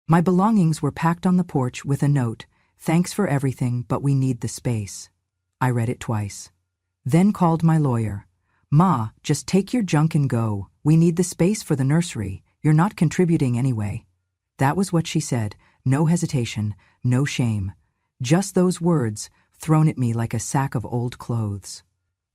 My belongings were packed on the porch with a note, "Thanks for everything, but we need the space." I read it twice. Then called my lawyer. "Ma, just take your junk and go. We need the space for the nursery. You're not contributing anyway." That was what she said. No hesitation, no shame. Just those words, thrown at me like a sack of old clothes.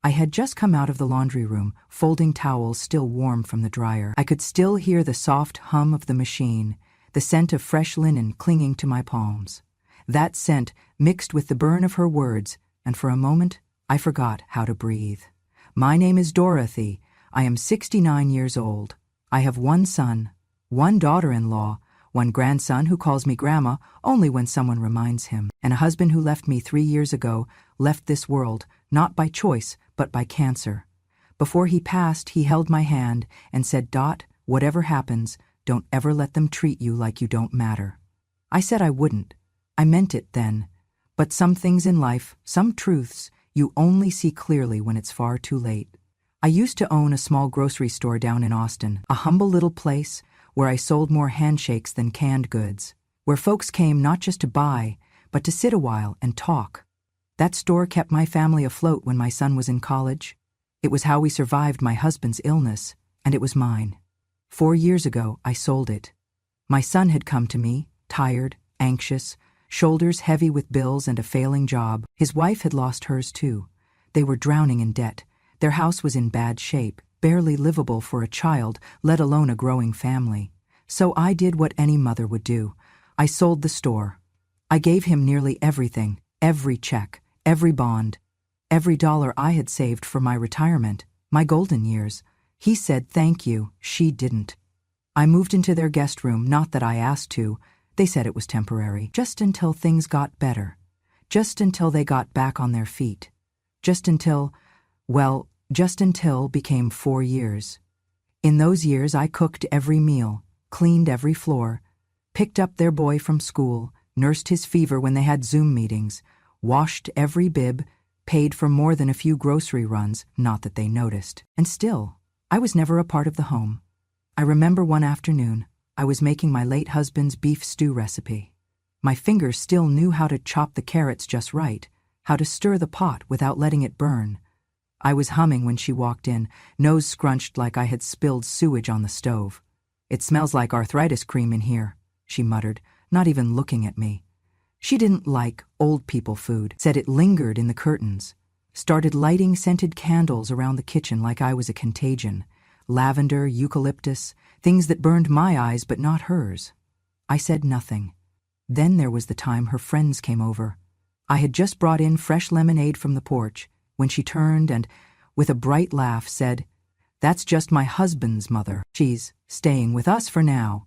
I had just come out of the laundry room, folding towels still warm from the dryer. I could still hear the soft hum of the machine, the scent of fresh linen clinging to my palms. That scent mixed with the burn of her words, and for a moment, I forgot how to breathe. "My name is Dorothy. I am 69 years old. I have one son, one daughter-in-law, one grandson who calls me Grandma only when someone reminds him, and a husband who left me 3 years ago, left this world, not by choice, but by cancer. Before he passed, he held my hand and said, 'Dot, whatever happens, don't ever let them treat you like you don't matter.' I said I wouldn't. I meant it then. But some things in life, some truths, you only see clearly when it's far too late. I used to own a small grocery store down in Austin, a humble little place where I sold more handshakes than canned goods, where folks came not just to buy, but to sit a while and talk. That store kept my family afloat when my son was in college. It was how we survived my husband's illness, and it was mine. 4 years ago, I sold it. My son had come to me, tired, anxious, shoulders heavy with bills and a failing job. His wife had lost hers too. They were drowning in debt. Their house was in bad shape, barely livable for a child, let alone a growing family. So I did what any mother would do. I sold the store. I gave him nearly everything, every check, every bond, every dollar I had saved for my retirement, my golden years. He said thank you, she didn't. I moved into their guest room, not that I asked to. They said it was temporary, just until things got better, just until they got back on their feet, just until became 4 years. In those years I cooked every meal, cleaned every floor, picked up their boy from school, nursed his fever when they had Zoom meetings, washed every bib, paid for more than a few grocery runs, not that they noticed. And still, I was never a part of the home. I remember one afternoon, I was making my late husband's beef stew recipe. My fingers still knew how to chop the carrots just right, how to stir the pot without letting it burn. I was humming when she walked in, nose scrunched like I had spilled sewage on the stove. "It smells like arthritis cream in here," she muttered, not even looking at me. She didn't like old people food, said it lingered in the curtains, started lighting scented candles around the kitchen like I was a contagion. Lavender, eucalyptus, things that burned my eyes but not hers. I said nothing. Then there was the time her friends came over. I had just brought in fresh lemonade from the porch, when she turned and, with a bright laugh, said, "That's just my husband's mother. She's staying with us for now."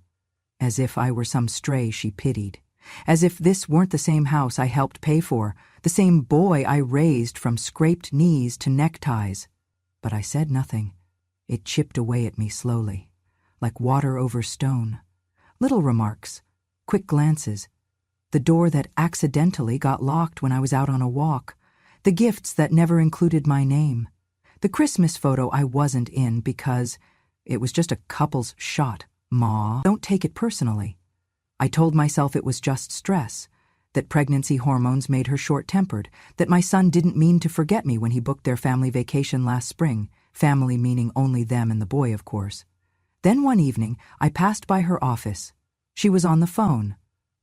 As if I were some stray she pitied. As if this weren't the same house I helped pay for, the same boy I raised from scraped knees to neckties. But I said nothing. It chipped away at me slowly, like water over stone. Little remarks, quick glances, the door that accidentally got locked when I was out on a walk, the gifts that never included my name, the Christmas photo I wasn't in because it was just a couple's shot. "Ma, don't take it personally." I told myself it was just stress, that pregnancy hormones made her short-tempered, that my son didn't mean to forget me when he booked their family vacation last spring, family meaning only them and the boy, of course. Then one evening, I passed by her office. She was on the phone,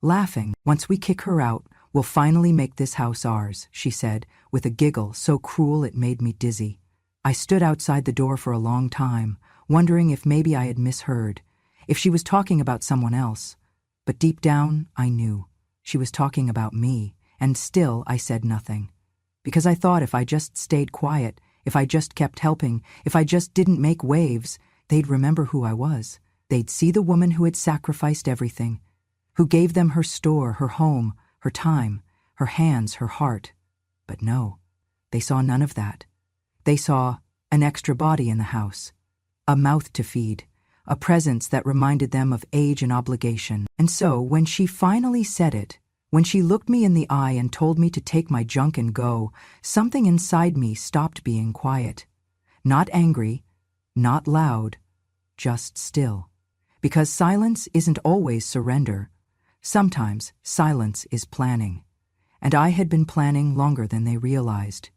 laughing. "Once we kick her out, we'll finally make this house ours," she said, with a giggle so cruel it made me dizzy. I stood outside the door for a long time, wondering if maybe I had misheard, if she was talking about someone else. But deep down, I knew. She was talking about me, and still I said nothing. Because I thought if I just stayed quiet, if I just kept helping, if I just didn't make waves, they'd remember who I was. They'd see the woman who had sacrificed everything, who gave them her store, her home, her time, her hands, her heart. But no, they saw none of that. They saw an extra body in the house, a mouth to feed, a presence that reminded them of age and obligation. And so, when she finally said it, when she looked me in the eye and told me to take my junk and go, something inside me stopped being quiet. Not angry, not loud, just still. Because silence isn't always surrender. Sometimes silence is planning. And I had been planning longer than they realized.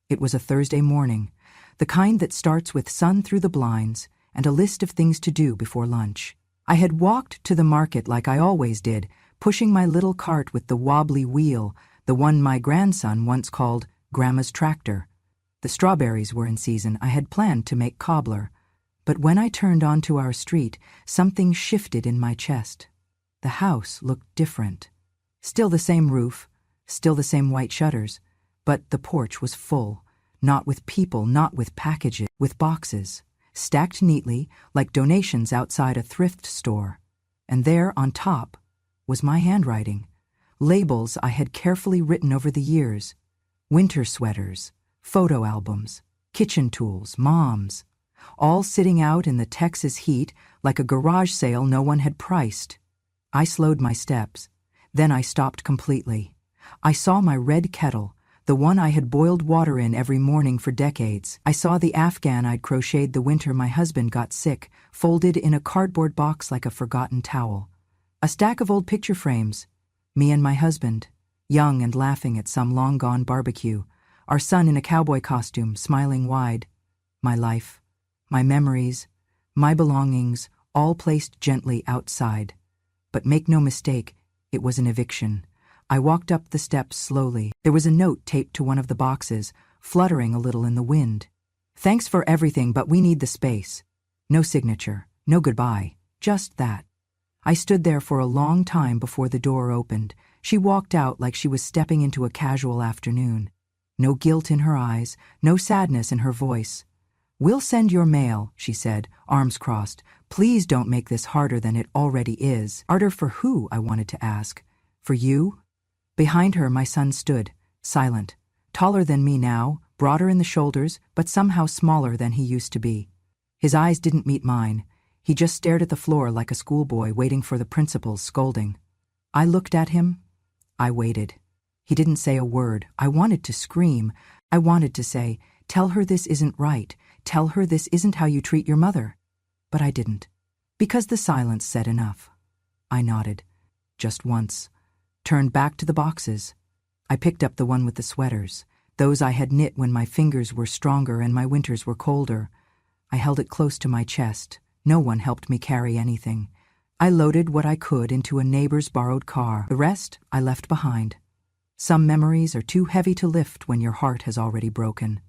It was a Thursday morning, the kind that starts with sun through the blinds and a list of things to do before lunch. I had walked to the market like I always did, pushing my little cart with the wobbly wheel, the one my grandson once called Grandma's tractor. The strawberries were in season. I had planned to make cobbler. But when I turned onto our street, something shifted in my chest. The house looked different. Still the same roof, still the same white shutters, but the porch was full, not with people, not with packages, with boxes, stacked neatly like donations outside a thrift store. And there, on top, was my handwriting, labels I had carefully written over the years, winter sweaters, photo albums, kitchen tools, moms, all sitting out in the Texas heat like a garage sale no one had priced. I slowed my steps. Then I stopped completely. I saw my red kettle, the one I had boiled water in every morning for decades. I saw the Afghan I'd crocheted the winter my husband got sick, folded in a cardboard box like a forgotten towel. A stack of old picture frames. Me and my husband, young and laughing at some long-gone barbecue. Our son in a cowboy costume, smiling wide. My life, my memories, my belongings, all placed gently outside. But make no mistake, it was an eviction. I walked up the steps slowly. There was a note taped to one of the boxes, fluttering a little in the wind. Thanks for everything, but we need the space. No signature, no goodbye, just that. I stood there for a long time before the door opened. She walked out like she was stepping into a casual afternoon. No guilt in her eyes, no sadness in her voice. "We'll send your mail," she said, arms crossed. "Please don't make this harder than it already is." Harder for who, I wanted to ask. For you? Behind her, my son stood, silent, taller than me now, broader in the shoulders, but somehow smaller than he used to be. His eyes didn't meet mine. He just stared at the floor like a schoolboy waiting for the principal's scolding. I looked at him. I waited. He didn't say a word. I wanted to scream. I wanted to say, "Tell her this isn't right. Tell her this isn't how you treat your mother." But I didn't, because the silence said enough. I nodded, just once, turned back to the boxes. I picked up the one with the sweaters, those I had knit when my fingers were stronger and my winters were colder. I held it close to my chest. No one helped me carry anything. I loaded what I could into a neighbor's borrowed car. The rest I left behind. Some memories are too heavy to lift when your heart has already broken.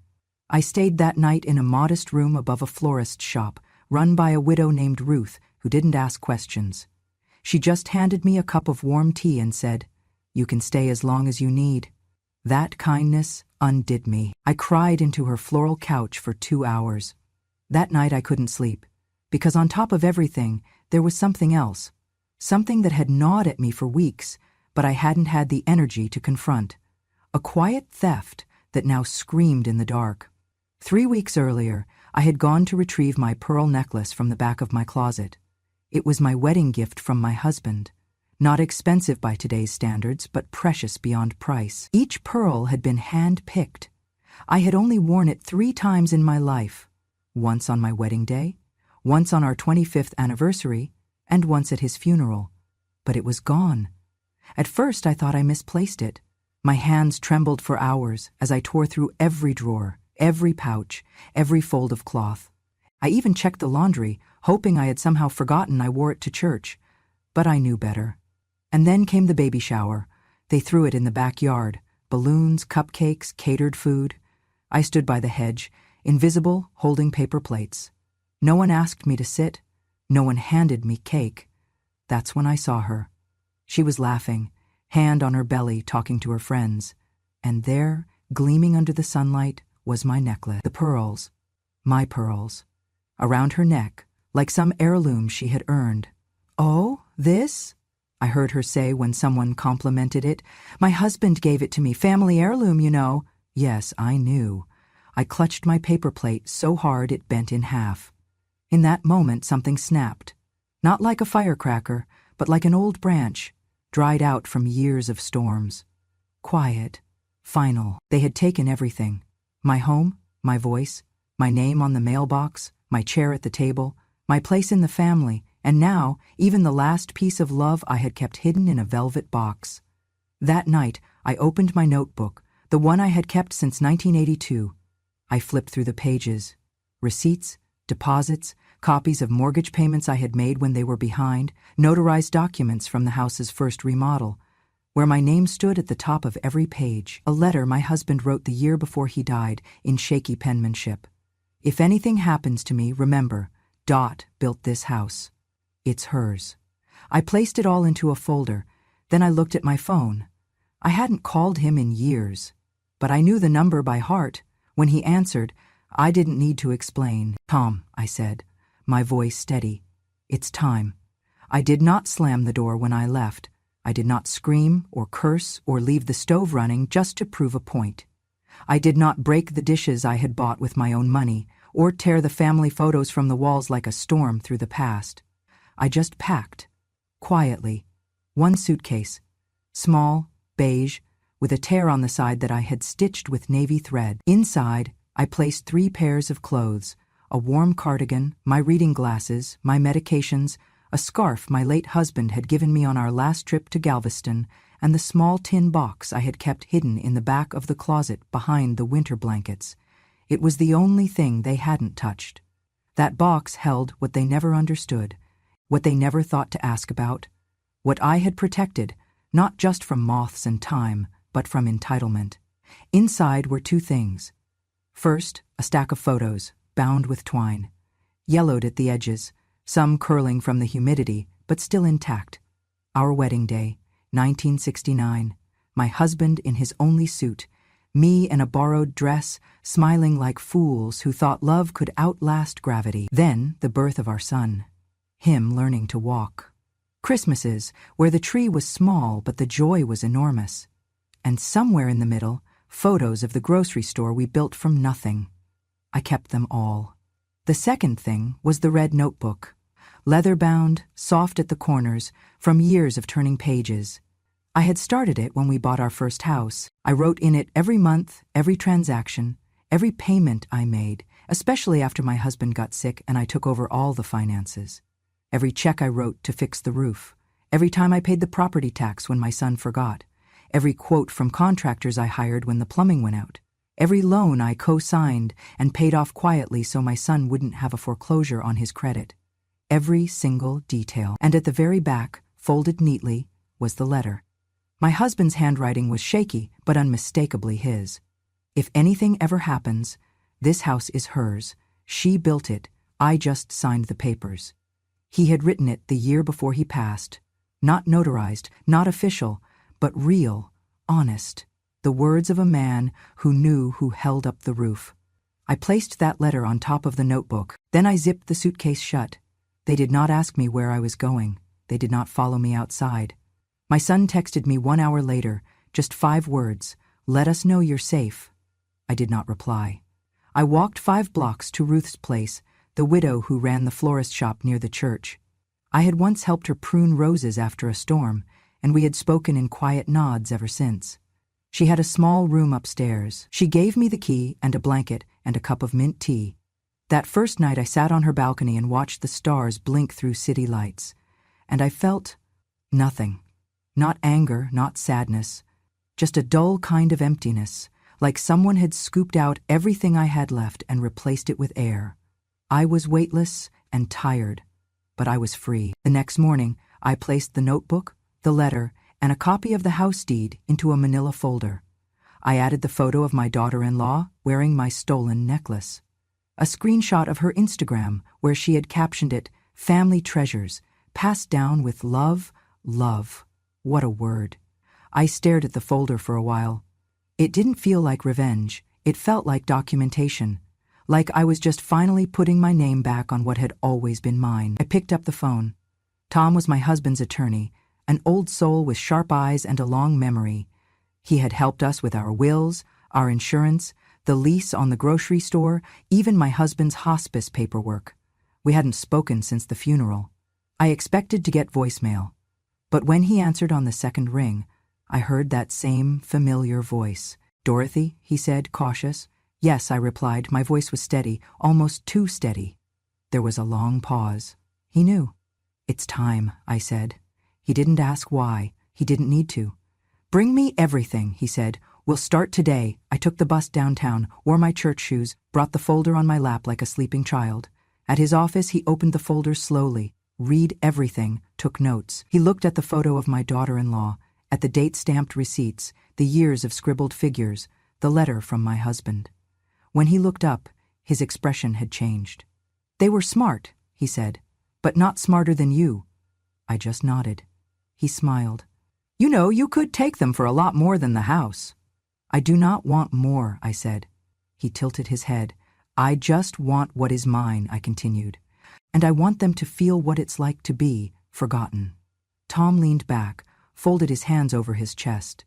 I stayed that night in a modest room above a florist's shop, run by a widow named Ruth, who didn't ask questions. She just handed me a cup of warm tea and said, "You can stay as long as you need." That kindness undid me. I cried into her floral couch for 2 hours. That night I couldn't sleep, because on top of everything, there was something else, something that had gnawed at me for weeks, but I hadn't had the energy to confront. A quiet theft that now screamed in the dark. 3 weeks earlier, I had gone to retrieve my pearl necklace from the back of my closet. It was my wedding gift from my husband. Not expensive by today's standards, but precious beyond price. Each pearl had been hand-picked. I had only worn it 3 times in my life. Once on my wedding day, once on our 25th anniversary, and once at his funeral. But it was gone. At first I thought I misplaced it. My hands trembled for hours as I tore through every drawer, every pouch, every fold of cloth. I even checked the laundry, hoping I had somehow forgotten I wore it to church. But I knew better. And then came the baby shower. They threw it in the backyard. Balloons, cupcakes, catered food. I stood by the hedge, invisible, holding paper plates. No one asked me to sit. No one handed me cake. That's when I saw her. She was laughing, hand on her belly, talking to her friends. And there, gleaming under the sunlight, was my necklace. The pearls. My pearls. Around her neck, like some heirloom she had earned. "Oh, this?" I heard her say when someone complimented it. "My husband gave it to me, family heirloom, you know." Yes, I knew. I clutched my paper plate so hard it bent in half. In that moment, something snapped. Not like a firecracker, but like an old branch, dried out from years of storms. Quiet, final. They had taken everything. My home, my voice, my name on the mailbox, my chair at the table, my place in the family, And now, even the last piece of love I had kept hidden in a velvet box. That night, I opened my notebook, the one I had kept since 1982. I flipped through the pages. Receipts, deposits, copies of mortgage payments I had made when they were behind, notarized documents from the house's first remodel, where my name stood at the top of every page. A letter my husband wrote the year before he died in shaky penmanship. If anything happens to me, remember, Dot built this house. It's hers. I placed it all into a folder. Then I looked at my phone. I hadn't called him in years, but I knew the number by heart. When he answered, I didn't need to explain. "Tom," I said, my voice steady. "It's time." I did not slam the door when I left. I did not scream or curse or leave the stove running just to prove a point. I did not break the dishes I had bought with my own money or tear the family photos from the walls like a storm through the past. I just packed, quietly, one suitcase, small, beige, with a tear on the side that I had stitched with navy thread. Inside, I placed 3 pairs of clothes, a warm cardigan, my reading glasses, my medications, a scarf my late husband had given me on our last trip to Galveston, and the small tin box I had kept hidden in the back of the closet behind the winter blankets. It was the only thing they hadn't touched. That box held what they never understood, what they never thought to ask about, what I had protected, not just from moths and time, but from entitlement. Inside were 2 things. First, a stack of photos, bound with twine, yellowed at the edges, some curling from the humidity, but still intact. Our wedding day, 1969, my husband in his only suit, me in a borrowed dress, smiling like fools who thought love could outlast gravity. Then the birth of our son, him learning to walk. Christmases, where the tree was small but the joy was enormous. And somewhere in the middle, photos of the grocery store we built from nothing. I kept them all. The second thing was the red notebook, leather-bound, soft at the corners, from years of turning pages. I had started it when we bought our first house. I wrote in it every month, every transaction, every payment I made, especially after my husband got sick and I took over all the finances. Every check I wrote to fix the roof, every time I paid the property tax when my son forgot, every quote from contractors I hired when the plumbing went out, every loan I co-signed and paid off quietly so my son wouldn't have a foreclosure on his credit. Every single detail. And at the very back, folded neatly, was the letter. My husband's handwriting was shaky, but unmistakably his. If anything ever happens, this house is hers. She built it. I just signed the papers. He had written it the year before he passed. Not notarized, not official, but real, honest. The words of a man who knew who held up the roof. I placed that letter on top of the notebook. Then I zipped the suitcase shut. They did not ask me where I was going. They did not follow me outside. My son texted me 1 hour later, just 5 words, "Let us know you're safe." I did not reply. I walked 5 blocks to Ruth's place, the widow who ran the florist shop near the church. I had once helped her prune roses after a storm, and we had spoken in quiet nods ever since. She had a small room upstairs. She gave me the key and a blanket and a cup of mint tea. That first night I sat on her balcony and watched the stars blink through city lights, and I felt nothing. Not anger, not sadness, just a dull kind of emptiness, like someone had scooped out everything I had left and replaced it with air. I was weightless and tired, but I was free. The next morning, I placed the notebook, the letter, and a copy of the house deed into a manila folder. I added the photo of my daughter-in-law wearing my stolen necklace. A screenshot of her Instagram where she had captioned it, "Family Treasures, passed down with love, love." What a word. I stared at the folder for a while. It didn't feel like revenge. It felt like documentation. Like I was just finally putting my name back on what had always been mine. I picked up the phone. Tom was my husband's attorney, an old soul with sharp eyes and a long memory. He had helped us with our wills, our insurance, the lease on the grocery store, even my husband's hospice paperwork. We hadn't spoken since the funeral. I expected to get voicemail. But when he answered on the second ring, I heard that same familiar voice. "Dorothy," he said, cautious. "Yes," I replied. My voice was steady, almost too steady. There was a long pause. He knew. "It's time," I said. He didn't ask why. He didn't need to. "Bring me everything," he said. "We'll start today." I took the bus downtown, wore my church shoes, brought the folder on my lap like a sleeping child. At his office, he opened the folder slowly, read everything, took notes. He looked at the photo of my daughter-in-law, at the date-stamped receipts, the years of scribbled figures, the letter from my husband. When he looked up, his expression had changed. "They were smart," he said, "but not smarter than you." I just nodded. He smiled. "You know, you could take them for a lot more than the house." "I do not want more," I said. He tilted his head. "I just want what is mine," I continued. "And I want them to feel what it's like to be forgotten." Tom leaned back, folded his hands over his chest.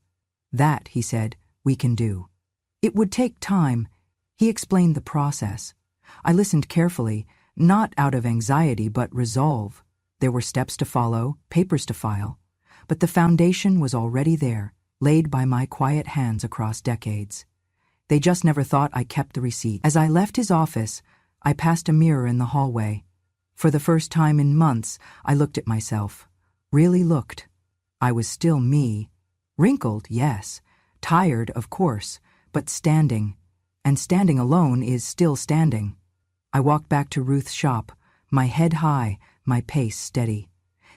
"That," he said, "we can do. It would take time." He explained the process. I listened carefully, not out of anxiety but resolve. There were steps to follow, papers to file. But the foundation was already there, laid by my quiet hands across decades. They just never thought I kept the receipt. As I left his office, I passed a mirror in the hallway. For the first time in months, I looked at myself. Really looked. I was still me. Wrinkled, yes. Tired, of course, but standing. And standing alone is still standing. I walked back to Ruth's shop, my head high, my pace steady.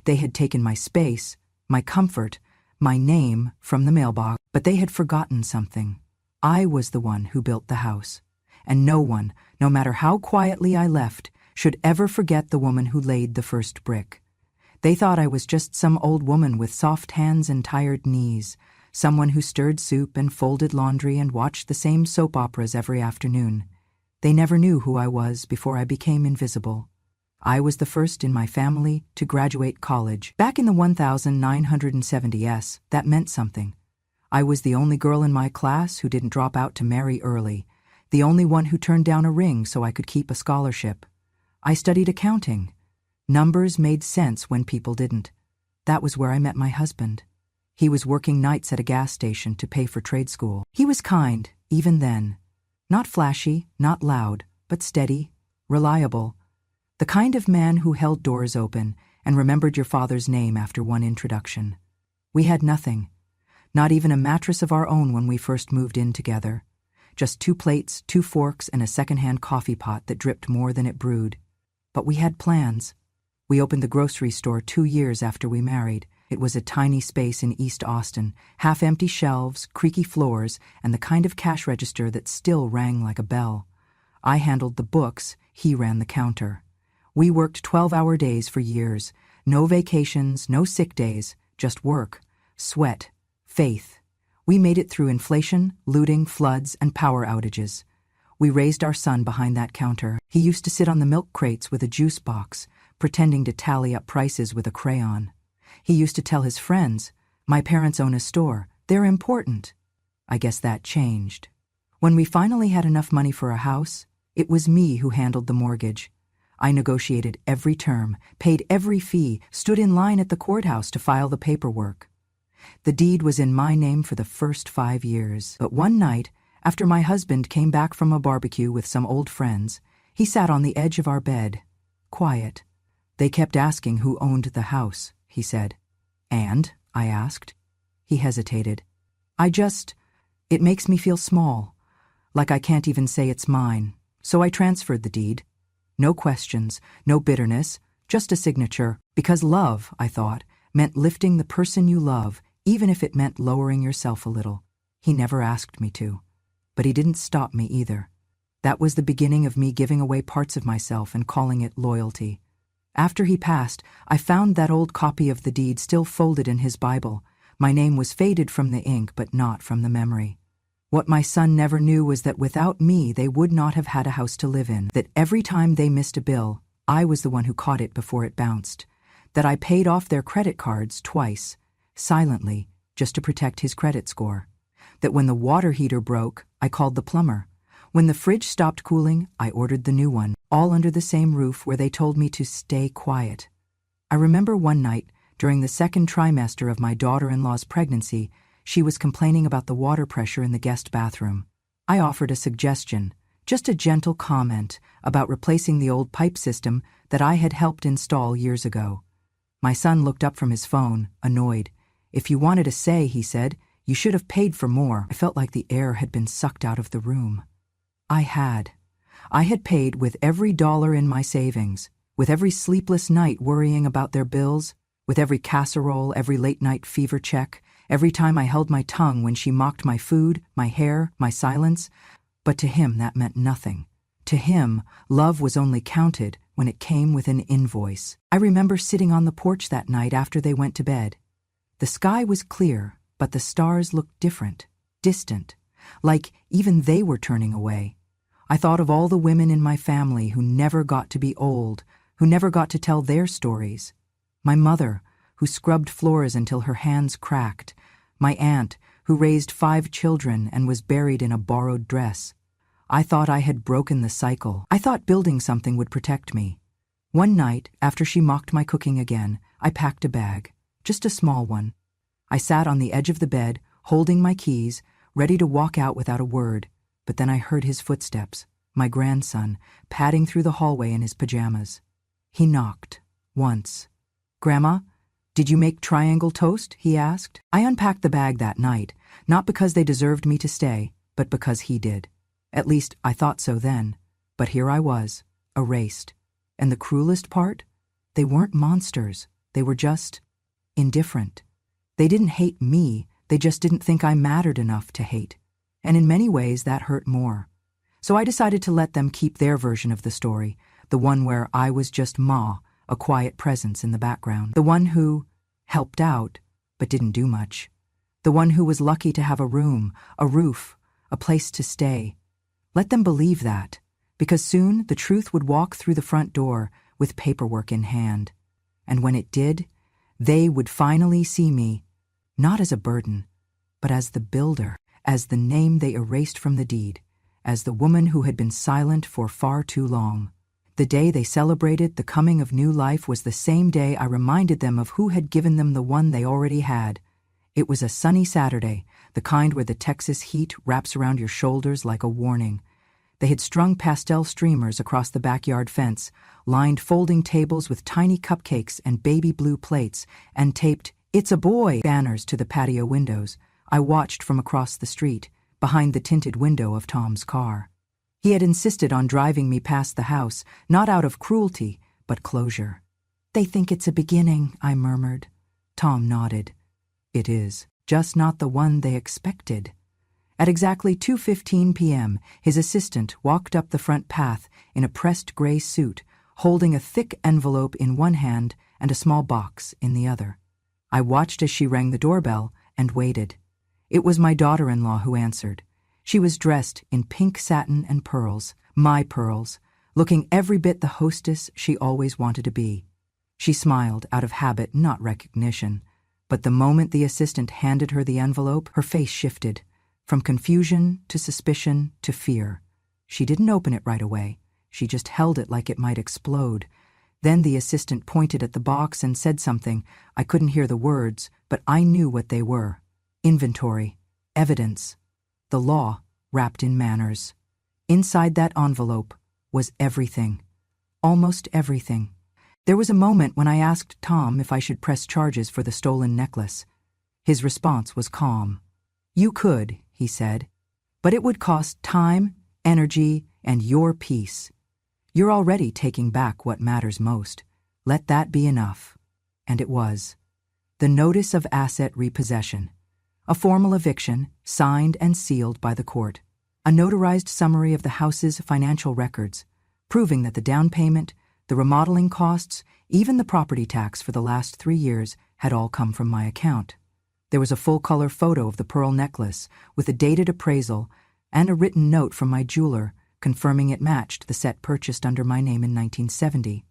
They had taken my space, my comfort, my name from the mailbox, but they had forgotten something. I was the one who built the house, and no one, no matter how quietly I left, should ever forget the woman who laid the first brick. They thought I was just some old woman with soft hands and tired knees, someone who stirred soup and folded laundry and watched the same soap operas every afternoon. They never knew who I was before I became invisible. I was the first in my family to graduate college. Back in the 1970s, that meant something. I was the only girl in my class who didn't drop out to marry early, the only one who turned down a ring so I could keep a scholarship. I studied accounting. Numbers made sense when people didn't. That was where I met my husband. He was working nights at a gas station to pay for trade school. He was kind, even then. Not flashy, not loud, but steady, reliable. The kind of man who held doors open and remembered your father's name after one introduction. We had nothing. Not even a mattress of our own when we first moved in together. Just 2 plates, 2 forks, and a second-hand coffee pot that dripped more than it brewed. But we had plans. We opened the grocery store 2 years after we married. It was a tiny space in East Austin, half-empty shelves, creaky floors, and the kind of cash register that still rang like a bell. I handled the books, he ran the counter. We worked 12-hour days for years. No vacations, no sick days, just work, sweat, faith. We made it through inflation, looting, floods, and power outages. We raised our son behind that counter. He used to sit on the milk crates with a juice box, pretending to tally up prices with a crayon. He used to tell his friends, "My parents own a store. They're important." I guess that changed. When we finally had enough money for a house, it was me who handled the mortgage. I negotiated every term, paid every fee, stood in line at the courthouse to file the paperwork. The deed was in my name for the first 5 years. But one night, after my husband came back from a barbecue with some old friends, he sat on the edge of our bed, quiet. "They kept asking who owned the house," he said. "And?" I asked. He hesitated. It makes me feel small, like I can't even say it's mine. So I transferred the deed. No questions, no bitterness, just a signature. Because love, I thought, meant lifting the person you love, even if it meant lowering yourself a little. He never asked me to. But he didn't stop me either. That was the beginning of me giving away parts of myself and calling it loyalty. After he passed, I found that old copy of the deed still folded in his Bible. My name was faded from the ink, but not from the memory. What my son never knew was that without me, they would not have had a house to live in. That every time they missed a bill, I was the one who caught it before it bounced. That I paid off their credit cards twice, silently, just to protect his credit score. That when the water heater broke, I called the plumber. When the fridge stopped cooling, I ordered the new one, all under the same roof where they told me to stay quiet. I remember one night, during the second trimester of my daughter-in-law's pregnancy, she was complaining about the water pressure in the guest bathroom. I offered a suggestion, just a gentle comment, about replacing the old pipe system that I had helped install years ago. My son looked up from his phone, annoyed. "If you wanted to say," he said, "you should have paid for more." I felt like the air had been sucked out of the room. I had paid with every dollar in my savings, with every sleepless night worrying about their bills, with every casserole, every late-night fever check, every time I held my tongue when she mocked my food, my hair, my silence. But to him that meant nothing. To him, love was only counted when it came with an invoice. I remember sitting on the porch that night after they went to bed. The sky was clear, but the stars looked different, distant, like even they were turning away. I thought of all the women in my family who never got to be old, who never got to tell their stories. My mother, who scrubbed floors until her hands cracked. My aunt, who raised 5 children and was buried in a borrowed dress. I thought I had broken the cycle. I thought building something would protect me. One night, after she mocked my cooking again, I packed a bag, just a small one. I sat on the edge of the bed, holding my keys, ready to walk out without a word, but then I heard his footsteps, my grandson, padding through the hallway in his pajamas. He knocked, once. "Grandma, did you make triangle toast?" he asked. I unpacked the bag that night, not because they deserved me to stay, but because he did. At least, I thought so then. But here I was, erased. And the cruelest part? They weren't monsters. They were just indifferent. They didn't hate me, they just didn't think I mattered enough to hate. And in many ways, that hurt more. So I decided to let them keep their version of the story, the one where I was just Ma, a quiet presence in the background. The one who helped out, but didn't do much. The one who was lucky to have a room, a roof, a place to stay. Let them believe that, because soon the truth would walk through the front door with paperwork in hand. And when it did, they would finally see me, not as a burden, but as the builder, as the name they erased from the deed, as the woman who had been silent for far too long. The day they celebrated the coming of new life was the same day I reminded them of who had given them the one they already had. It was a sunny Saturday, the kind where the Texas heat wraps around your shoulders like a warning. They had strung pastel streamers across the backyard fence, lined folding tables with tiny cupcakes and baby blue plates, and taped "It's a boy" banners to the patio windows. I watched from across the street, behind the tinted window of Tom's car. He had insisted on driving me past the house, not out of cruelty, but closure. "They think it's a beginning," I murmured. Tom nodded. "It is, just not the one they expected." At exactly 2:15 p.m., his assistant walked up the front path in a pressed gray suit, holding a thick envelope in one hand and a small box in the other. I watched as she rang the doorbell and waited. It was my daughter-in-law who answered. She was dressed in pink satin and pearls, my pearls, looking every bit the hostess she always wanted to be. She smiled out of habit, not recognition. But the moment the assistant handed her the envelope, her face shifted, from confusion to suspicion to fear. She didn't open it right away. She just held it like it might explode. Then the assistant pointed at the box and said something. I couldn't hear the words, but I knew what they were. Inventory, evidence, the law wrapped in manners. Inside that envelope was everything, almost everything. There was a moment when I asked Tom if I should press charges for the stolen necklace. His response was calm. "You could," he said, "but it would cost time, energy, and your peace. You're already taking back what matters most. Let that be enough." And it was. The notice of asset repossession. A formal eviction, signed and sealed by the court. A notarized summary of the house's financial records, proving that the down payment, the remodeling costs, even the property tax for the last 3 years had all come from my account. There was a full-color photo of the pearl necklace with a dated appraisal and a written note from my jeweler confirming it matched the set purchased under my name in 1970.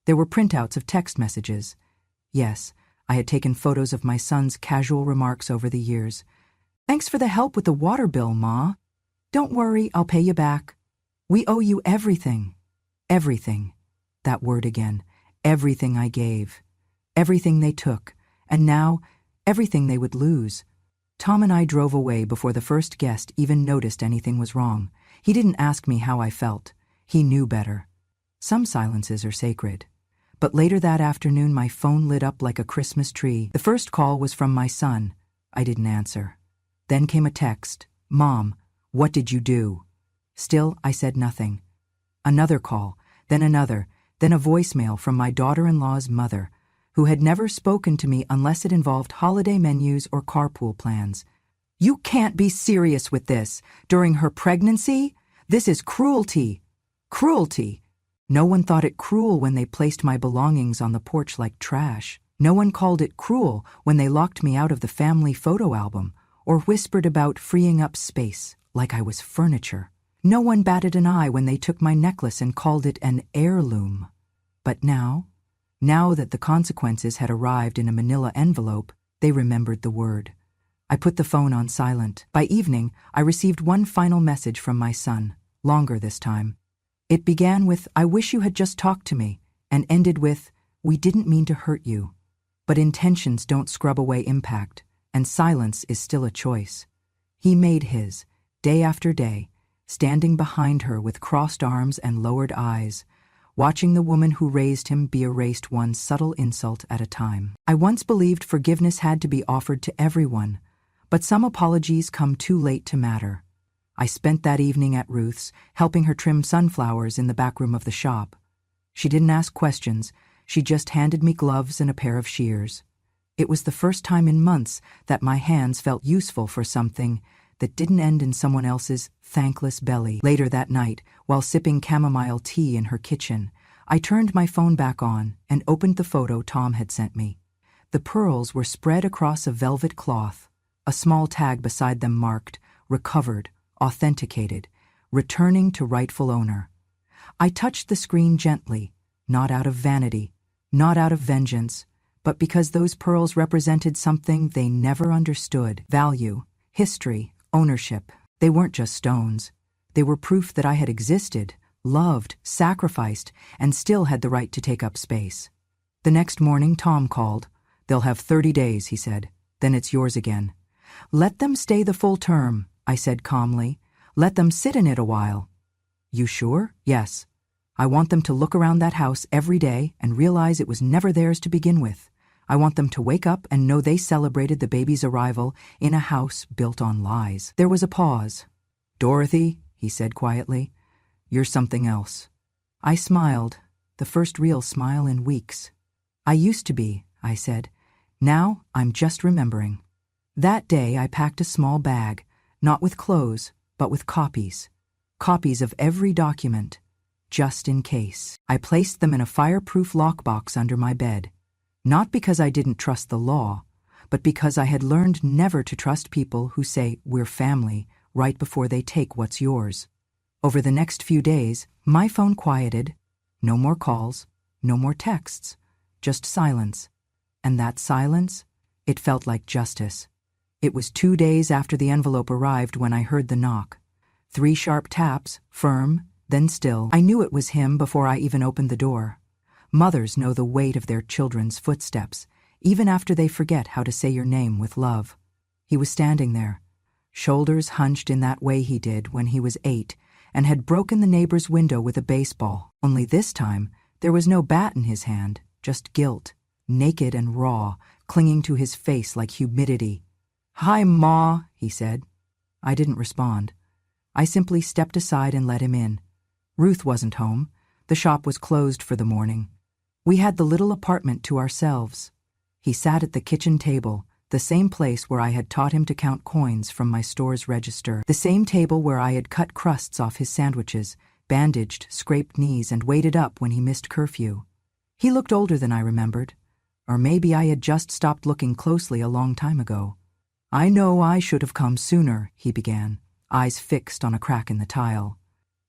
There were printouts of text messages. Yes, I had taken photos of my son's casual remarks over the years. "Thanks for the help with the water bill, Ma. Don't worry, I'll pay you back. We owe you everything." Everything. That word again. Everything I gave. Everything they took. And now, everything they would lose. Tom and I drove away before the first guest even noticed anything was wrong. He didn't ask me how I felt. He knew better. Some silences are sacred. But later that afternoon, my phone lit up like a Christmas tree. The first call was from my son. I didn't answer. Then came a text. "Mom, what did you do?" Still, I said nothing. Another call, then another, then a voicemail from my daughter-in-law's mother, who had never spoken to me unless it involved holiday menus or carpool plans. "You can't be serious with this. During her pregnancy? This is cruelty. Cruelty." No one thought it cruel when they placed my belongings on the porch like trash. No one called it cruel when they locked me out of the family photo album or whispered about freeing up space like I was furniture. No one batted an eye when they took my necklace and called it an heirloom. But now that the consequences had arrived in a manila envelope, they remembered the word. I put the phone on silent. By evening, I received one final message from my son, longer this time. It began with, "I wish you had just talked to me," and ended with, "We didn't mean to hurt you." But intentions don't scrub away impact, and silence is still a choice. He made his, day after day, standing behind her with crossed arms and lowered eyes, watching the woman who raised him be erased one subtle insult at a time. I once believed forgiveness had to be offered to everyone, but some apologies come too late to matter. I spent that evening at Ruth's, helping her trim sunflowers in the back room of the shop. She didn't ask questions, she just handed me gloves and a pair of shears. It was the first time in months that my hands felt useful for something that didn't end in someone else's thankless belly. Later that night, while sipping chamomile tea in her kitchen, I turned my phone back on and opened the photo Tom had sent me. The pearls were spread across a velvet cloth, a small tag beside them marked, "Recovered, authenticated, returning to rightful owner." I touched the screen gently, not out of vanity, not out of vengeance, but because those pearls represented something they never understood: value, history, ownership. They weren't just stones. They were proof that I had existed, loved, sacrificed, and still had the right to take up space. The next morning, Tom called. "They'll have 30 days, he said. Then it's yours again." "Let them stay the full term," I said calmly. "Let them sit in it a while." "You sure?" "Yes. I want them to look around that house every day and realize it was never theirs to begin with. I want them to wake up and know they celebrated the baby's arrival in a house built on lies." There was a pause. "Dorothy," he said quietly, "you're something else." I smiled, the first real smile in weeks. "I used to be," I said. "Now I'm just remembering." That day I packed a small bag, not with clothes, but with copies. Copies of every document, just in case. I placed them in a fireproof lockbox under my bed. Not because I didn't trust the law, but because I had learned never to trust people who say, "We're family," right before they take what's yours. Over the next few days, my phone quieted. No more calls, no more texts, just silence. And that silence, it felt like justice. It was 2 days after the envelope arrived when I heard the knock. 3 sharp taps, firm, then still. I knew it was him before I even opened the door. Mothers know the weight of their children's footsteps, even after they forget how to say your name with love. He was standing there, shoulders hunched in that way he did when he was 8 and had broken the neighbor's window with a baseball. Only this time, there was no bat in his hand, just guilt, naked and raw, clinging to his face like humidity. "Hi, Ma," he said. I didn't respond. I simply stepped aside and let him in. Ruth wasn't home. The shop was closed for the morning. We had the little apartment to ourselves. He sat at the kitchen table, the same place where I had taught him to count coins from my store's register, the same table where I had cut crusts off his sandwiches, bandaged, scraped knees, and waited up when he missed curfew. He looked older than I remembered, or maybe I had just stopped looking closely a long time ago. "I know I should have come sooner," he began, eyes fixed on a crack in the tile.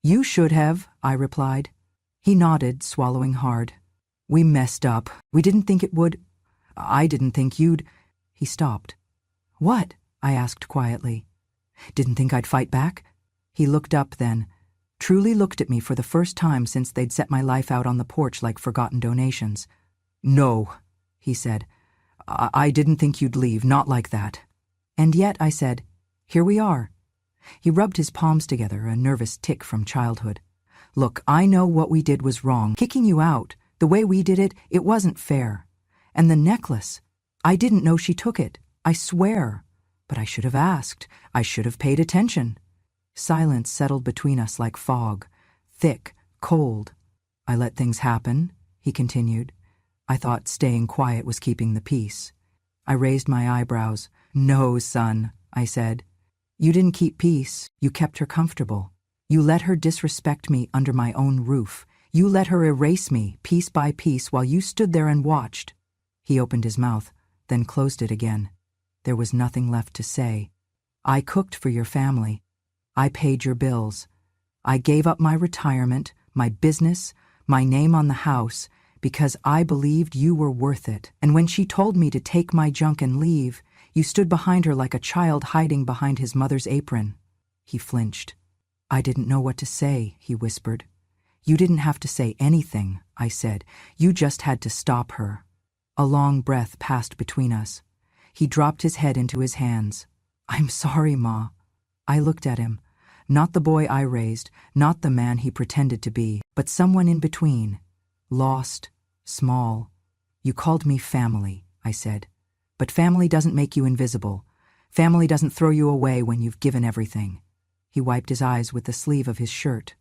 "You should have," I replied. He nodded, swallowing hard. "We messed up. We didn't think it would. I didn't think you'd—" He stopped. "What?" I asked quietly. "Didn't think I'd fight back?" He looked up then, truly looked at me for the first time since they'd set my life out on the porch like forgotten donations. "No," he said. I didn't think you'd leave, not like that." "And yet," I said, "here we are." He rubbed his palms together, a nervous tic from childhood. "Look, I know what we did was wrong. Kicking you out, The way we did it, it wasn't fair. And the necklace, I didn't know she took it, I swear. But I should have asked. I should have paid attention. Silence settled between us like fog, thick, cold. I let things happen, he continued. I thought staying quiet was keeping the peace. I raised my eyebrows. No, son, I said. You didn't keep peace. You kept her comfortable. You let her disrespect me under my own roof. You let her erase me, piece by piece, while you stood there and watched. He opened his mouth, then closed it again. There was nothing left to say. I cooked for your family. I paid your bills. I gave up my retirement, my business, my name on the house, because I believed you were worth it. And when she told me to take my junk and leave, you stood behind her like a child hiding behind his mother's apron. He flinched. I didn't know what to say, he whispered. You didn't have to say anything, I said. You just had to stop her. A long breath passed between us. He dropped his head into his hands. I'm sorry, Ma. I looked at him. Not the boy I raised, not the man he pretended to be, but someone in between. Lost, small. You called me family, I said. But family doesn't make you invisible. Family doesn't throw you away when you've given everything. He wiped his eyes with the sleeve of his shirt.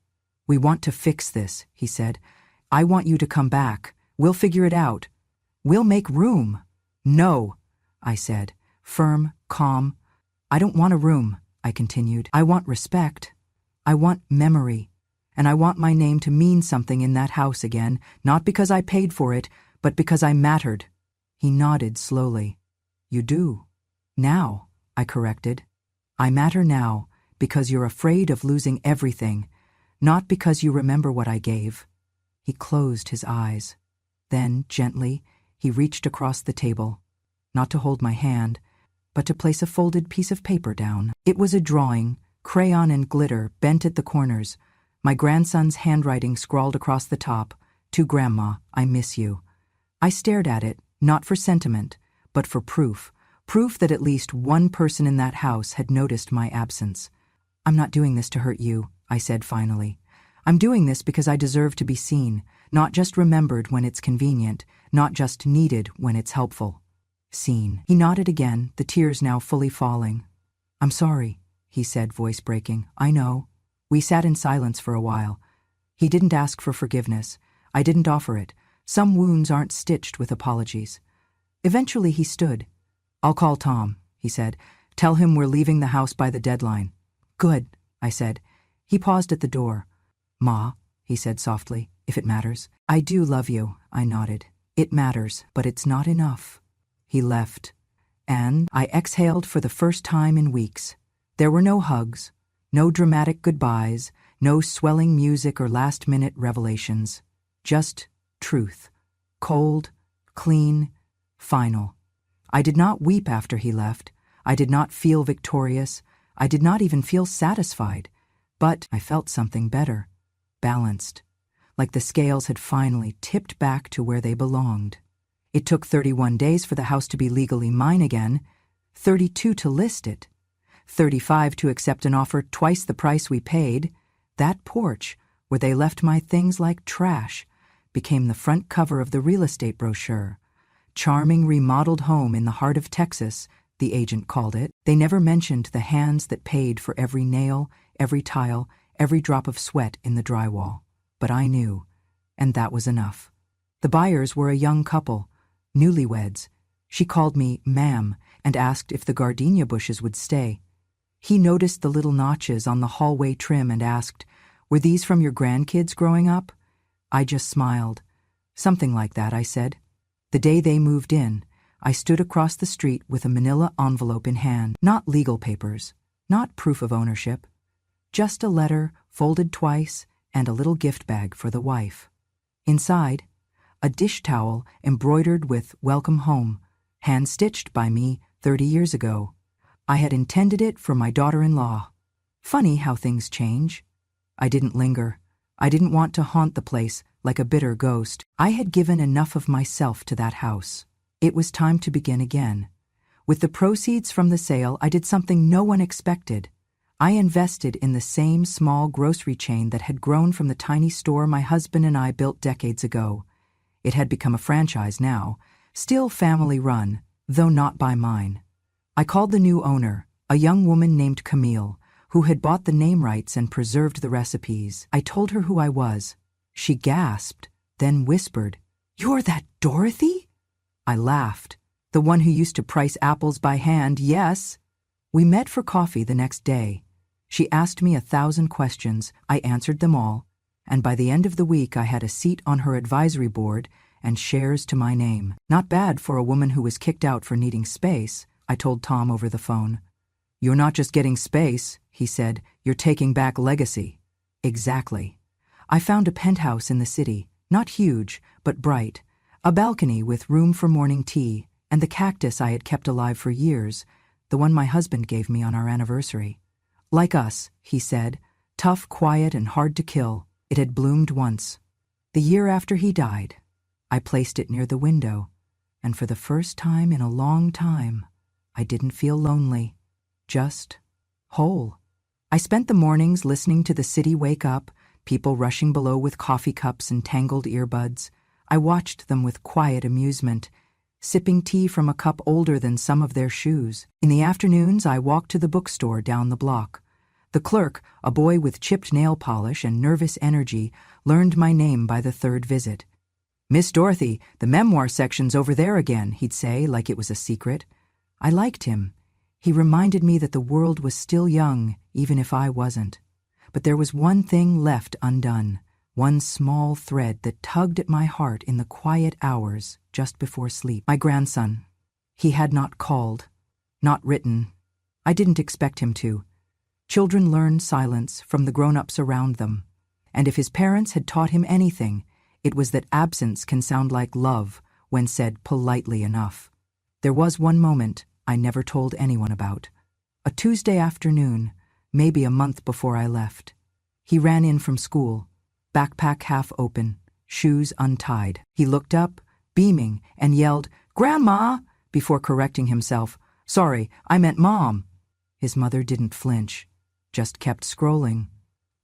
We want to fix this, he said. I want you to come back. We'll figure it out. We'll make room. No, I said, firm, calm. I don't want a room, I continued. I want respect. I want memory. And I want my name to mean something in that house again, not because I paid for it, but because I mattered. He nodded slowly. You do. Now, I corrected. I matter now because you're afraid of losing everything, not because you remember what I gave. He closed his eyes. Then, gently, he reached across the table, not to hold my hand, but to place a folded piece of paper down. It was a drawing, crayon and glitter, bent at the corners. My grandson's handwriting scrawled across the top, "To Grandma, I miss you." I stared at it, not for sentiment, but for proof that at least one person in that house had noticed my absence. I'm not doing this to hurt you, I said finally. I'm doing this because I deserve to be seen, not just remembered when it's convenient, not just needed when it's helpful. Seen. He nodded again, the tears now fully falling. I'm sorry, he said, voice breaking. I know. We sat in silence for a while. He didn't ask for forgiveness. I didn't offer it. Some wounds aren't stitched with apologies. Eventually he stood. I'll call Tom, he said. Tell him we're leaving the house by the deadline. Good, I said. He paused at the door. Ma, he said softly, if it matters. I do love you, I nodded. It matters, but it's not enough. He left, and I exhaled for the first time in weeks. There were no hugs, no dramatic goodbyes, no swelling music or last-minute revelations. Just truth. Cold, clean, final. I did not weep after he left. I did not feel victorious. I did not even feel satisfied. But I felt something better. Balanced. Like the scales had finally tipped back to where they belonged. It took 31 days for the house to be legally mine again, 32 to list it, 35 to accept an offer twice the price we paid. That porch, where they left my things like trash, became the front cover of the real estate brochure. Charming remodeled home in the heart of Texas, the agent called it. They never mentioned the hands that paid for every nail, every tile, every drop of sweat in the drywall. But I knew, and that was enough. The buyers were a young couple, newlyweds. She called me ma'am and asked if the gardenia bushes would stay. He noticed the little notches on the hallway trim and asked, were these from your grandkids growing up? I just smiled. Something like that, I said. The day they moved in, I stood across the street with a manila envelope in hand. Not legal papers, not proof of ownership. Just a letter, folded twice, and a little gift bag for the wife. Inside, a dish towel embroidered with "Welcome Home," hand-stitched by me 30 years ago. I had intended it for my daughter-in-law. Funny how things change. I didn't linger. I didn't want to haunt the place like a bitter ghost. I had given enough of myself to that house. It was time to begin again. With the proceeds from the sale, I did something no one expected. I invested in the same small grocery chain that had grown from the tiny store my husband and I built decades ago. It had become a franchise now, still family-run, though not by mine. I called the new owner, a young woman named Camille, who had bought the name rights and preserved the recipes. I told her who I was. She gasped, then whispered, "You're that Dorothy?" I laughed. "The one who used to price apples by hand, yes." We met for coffee the next day. She asked me 1,000 questions. I answered them all, and by the end of the week I had a seat on her advisory board and shares to my name. Not bad for a woman who was kicked out for needing space, I told Tom over the phone. "You're not just getting space," he said, "you're taking back legacy." Exactly. I found a penthouse in the city, not huge, but bright, a balcony with room for morning tea, and the cactus I had kept alive for years, the one my husband gave me on our anniversary. "Like us," he said, "tough, quiet, and hard to kill. It had bloomed once. The year after he died, I placed it near the window, and for the first time in a long time, I didn't feel lonely, just whole." I spent the mornings listening to the city wake up, people rushing below with coffee cups and tangled earbuds. I watched them with quiet amusement, sipping tea from a cup older than some of their shoes. In the afternoons, I walked to the bookstore down the block. The clerk, a boy with chipped nail polish and nervous energy, learned my name by the third visit. "Miss Dorothy, the memoir section's over there again," he'd say, like it was a secret. I liked him. He reminded me that the world was still young, even if I wasn't. But there was one thing left undone, one small thread that tugged at my heart in the quiet hours just before sleep. My grandson. He had not called, not written. I didn't expect him to. Children learn silence from the grown-ups around them, and if his parents had taught him anything, it was that absence can sound like love when said politely enough. There was one moment I never told anyone about. A Tuesday afternoon, maybe a month before I left. He ran in from school, backpack half open, shoes untied. He looked up, beaming, and yelled, "Grandma!" before correcting himself. "Sorry, I meant Mom." His mother didn't flinch, just kept scrolling.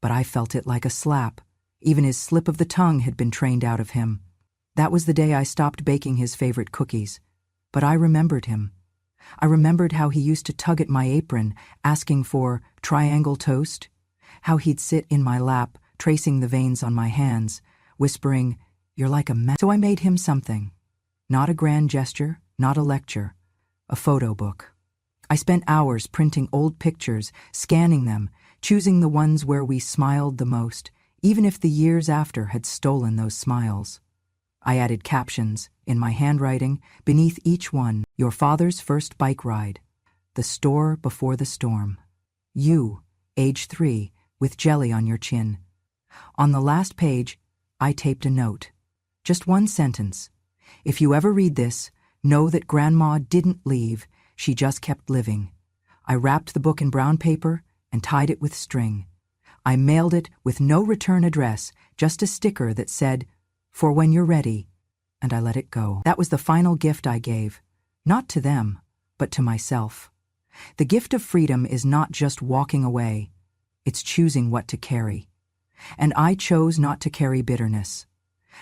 But I felt it like a slap. Even his slip of the tongue had been trained out of him. That was the day I stopped baking his favorite cookies. But I remembered him. I remembered how he used to tug at my apron, asking for triangle toast, how he'd sit in my lap, tracing the veins on my hands, whispering, "You're like a mess." So I made him something. Not a grand gesture, not a lecture, a photo book. I spent hours printing old pictures, scanning them, choosing the ones where we smiled the most, even if the years after had stolen those smiles. I added captions, in my handwriting, beneath each one: "Your father's first bike ride," "The store before the storm," "You, age 3, with jelly on your chin." On the last page, I taped a note. Just one sentence. "If you ever read this, know that Grandma didn't leave, she just kept living." I wrapped the book in brown paper and tied it with string. I mailed it with no return address, just a sticker that said, "For when you're ready," and I let it go. That was the final gift I gave, not to them, but to myself. The gift of freedom is not just walking away, it's choosing what to carry. And I chose not to carry bitterness.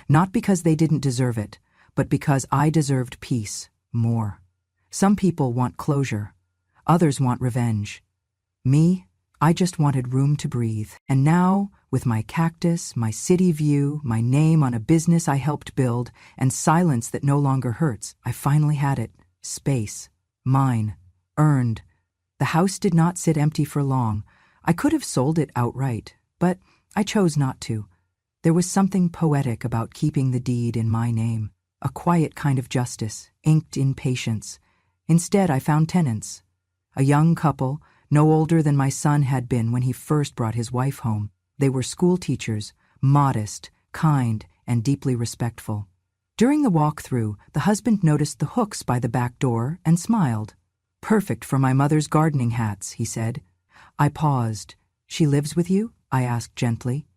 Not because they didn't deserve it, but because I deserved peace more. Some people want closure, others want revenge. Me, I just wanted room to breathe. And now, with my cactus, my city view, my name on a business I helped build, and silence that no longer hurts, I finally had it. Space. Mine. Earned. The house did not sit empty for long. I could have sold it outright, but I chose not to. There was something poetic about keeping the deed in my name, a quiet kind of justice, inked in patience. Instead, I found tenants. A young couple, no older than my son had been when he first brought his wife home. They were school teachers, modest, kind, and deeply respectful. During the walk-through, the husband noticed the hooks by the back door and smiled. "Perfect for my mother's gardening hats," he said. I paused. "She lives with you?" I asked gently.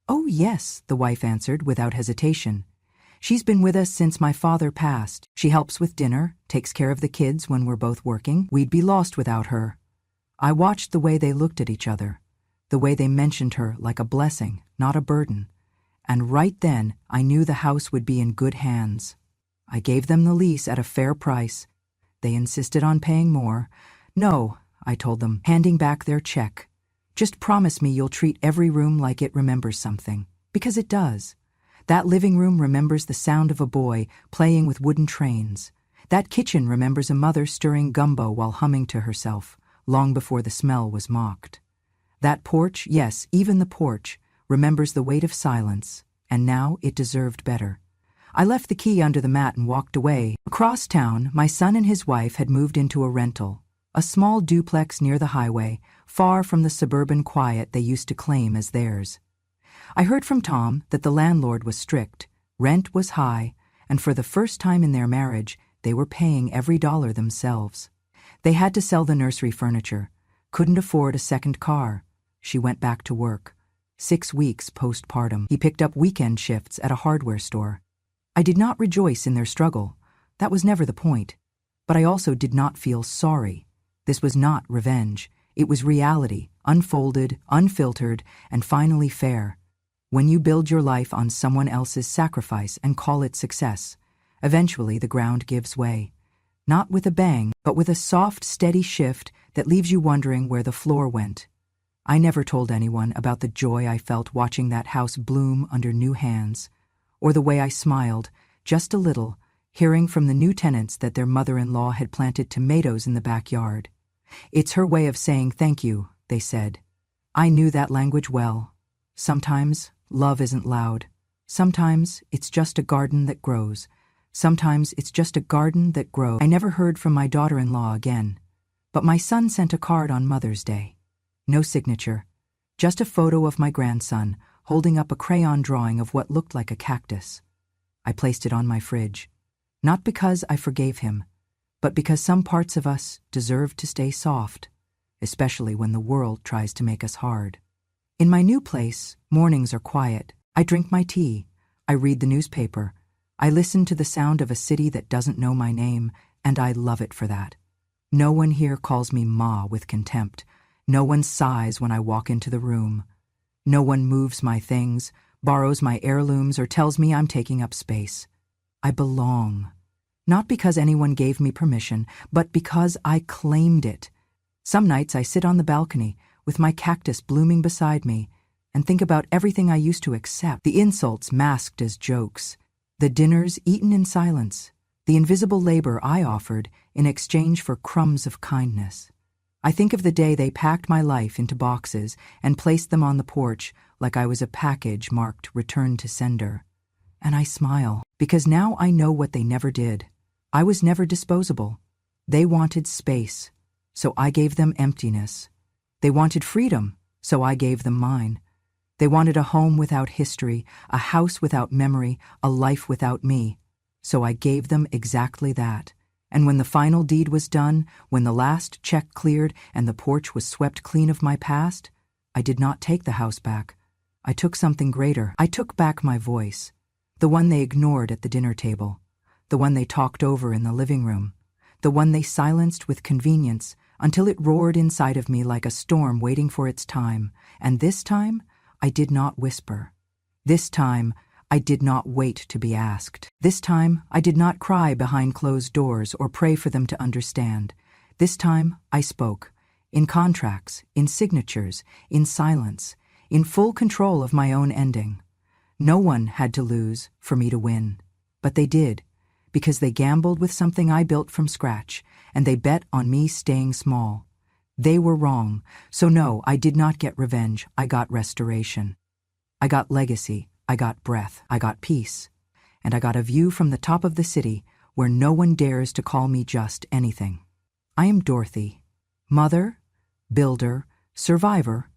"Oh, yes," the wife answered without hesitation. "She's been with us since my father passed. She helps with dinner, takes care of the kids when we're both working. We'd be lost without her." I watched the way they looked at each other, the way they mentioned her like a blessing, not a burden. and right then I knew the house would be in good hands. I gave them the lease at a fair price. They insisted on paying more. No, I told them, handing back their check. Just promise me you'll treat every room like it remembers something, because it does. That living room remembers the sound of a boy playing with wooden trains. That kitchen remembers a mother stirring gumbo while humming to herself, long before the smell was mocked. That porch, yes, even the porch, remembers the weight of silence, and now it deserved better. I left the key under the mat and walked away. Across town, my son and his wife had moved into a rental, a small duplex near the highway, far from the suburban quiet they used to claim as theirs. I heard from Tom that the landlord was strict, rent was high, and for the first time in their marriage, they were paying every dollar themselves. They had to sell the nursery furniture, couldn't afford a second car. She went back to work. 6 weeks postpartum. He picked up weekend shifts at a hardware store. I did not rejoice in their struggle. That was never the point. But I also did not feel sorry. This was not revenge. It was reality, unfolded, unfiltered, and finally fair. When you build your life on someone else's sacrifice and call it success, eventually the ground gives way. Not with a bang, but with a soft, steady shift that leaves you wondering where the floor went. I never told anyone about the joy I felt watching that house bloom under new hands, or the way I smiled, just a little, hearing from the new tenants that their mother-in-law had planted tomatoes in the backyard. It's her way of saying thank you, they said. I knew that language well. Sometimes love isn't loud. Sometimes it's just a garden that grows. Sometimes it's just a garden that grows. I never heard from my daughter-in-law again, but my son sent a card on Mother's Day. No signature, just a photo of my grandson holding up a crayon drawing of what looked like a cactus. I placed it on my fridge, not because I forgave him, but because some parts of us deserve to stay soft, especially when the world tries to make us hard. In my new place, mornings are quiet. I drink my tea. I read the newspaper. I listen to the sound of a city that doesn't know my name, and I love it for that. No one here calls me Ma with contempt. No one sighs when I walk into the room. No one moves my things, borrows my heirlooms, or tells me I'm taking up space. I belong. Not because anyone gave me permission, but because I claimed it. Some nights I sit on the balcony with my cactus blooming beside me and think about everything I used to accept, the insults masked as jokes, the dinners eaten in silence, the invisible labor I offered in exchange for crumbs of kindness. I think of the day they packed my life into boxes and placed them on the porch like I was a package marked "Return to Sender." And I smile, because now I know what they never did. I was never disposable. They wanted space, so I gave them emptiness. They wanted freedom, so I gave them mine. They wanted a home without history, a house without memory, a life without me. So I gave them exactly that. And when the final deed was done, when the last check cleared and the porch was swept clean of my past, I did not take the house back. I took something greater. I took back my voice, the one they ignored at the dinner table, the one they talked over in the living room, the one they silenced with convenience until it roared inside of me like a storm waiting for its time. And this time, I did not whisper. This time, I did not wait to be asked. This time, I did not cry behind closed doors or pray for them to understand. This time, I spoke. In contracts, in signatures, in silence, in full control of my own ending. No one had to lose for me to win. But they did, because they gambled with something I built from scratch, and they bet on me staying small. They were wrong, so no, I did not get revenge. I got restoration. I got legacy. I got breath, I got peace, and I got a view from the top of the city where no one dares to call me just anything. I am Dorothy, mother, builder, survivor,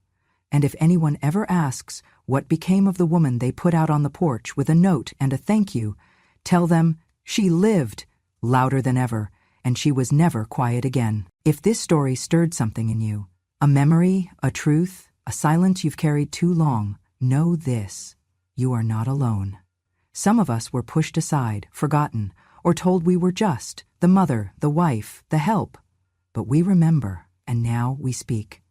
and if anyone ever asks what became of the woman they put out on the porch with a note and a thank you, tell them she lived louder than ever, and she was never quiet again. If this story stirred something in you, a memory, a truth, a silence you've carried too long, know this. You are not alone. Some of us were pushed aside, forgotten, or told we were just the mother, the wife, the help. But we remember, and now we speak.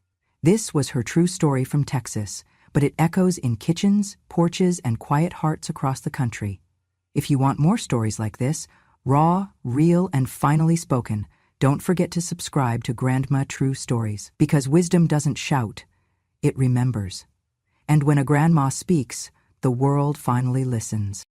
This was her true story from Texas, but it echoes in kitchens, porches, and quiet hearts across the country. If you want more stories like this, raw, real, and finally spoken, don't forget to subscribe to Grandma True Stories, because wisdom doesn't shout, it remembers. And when a grandma speaks, the world finally listens.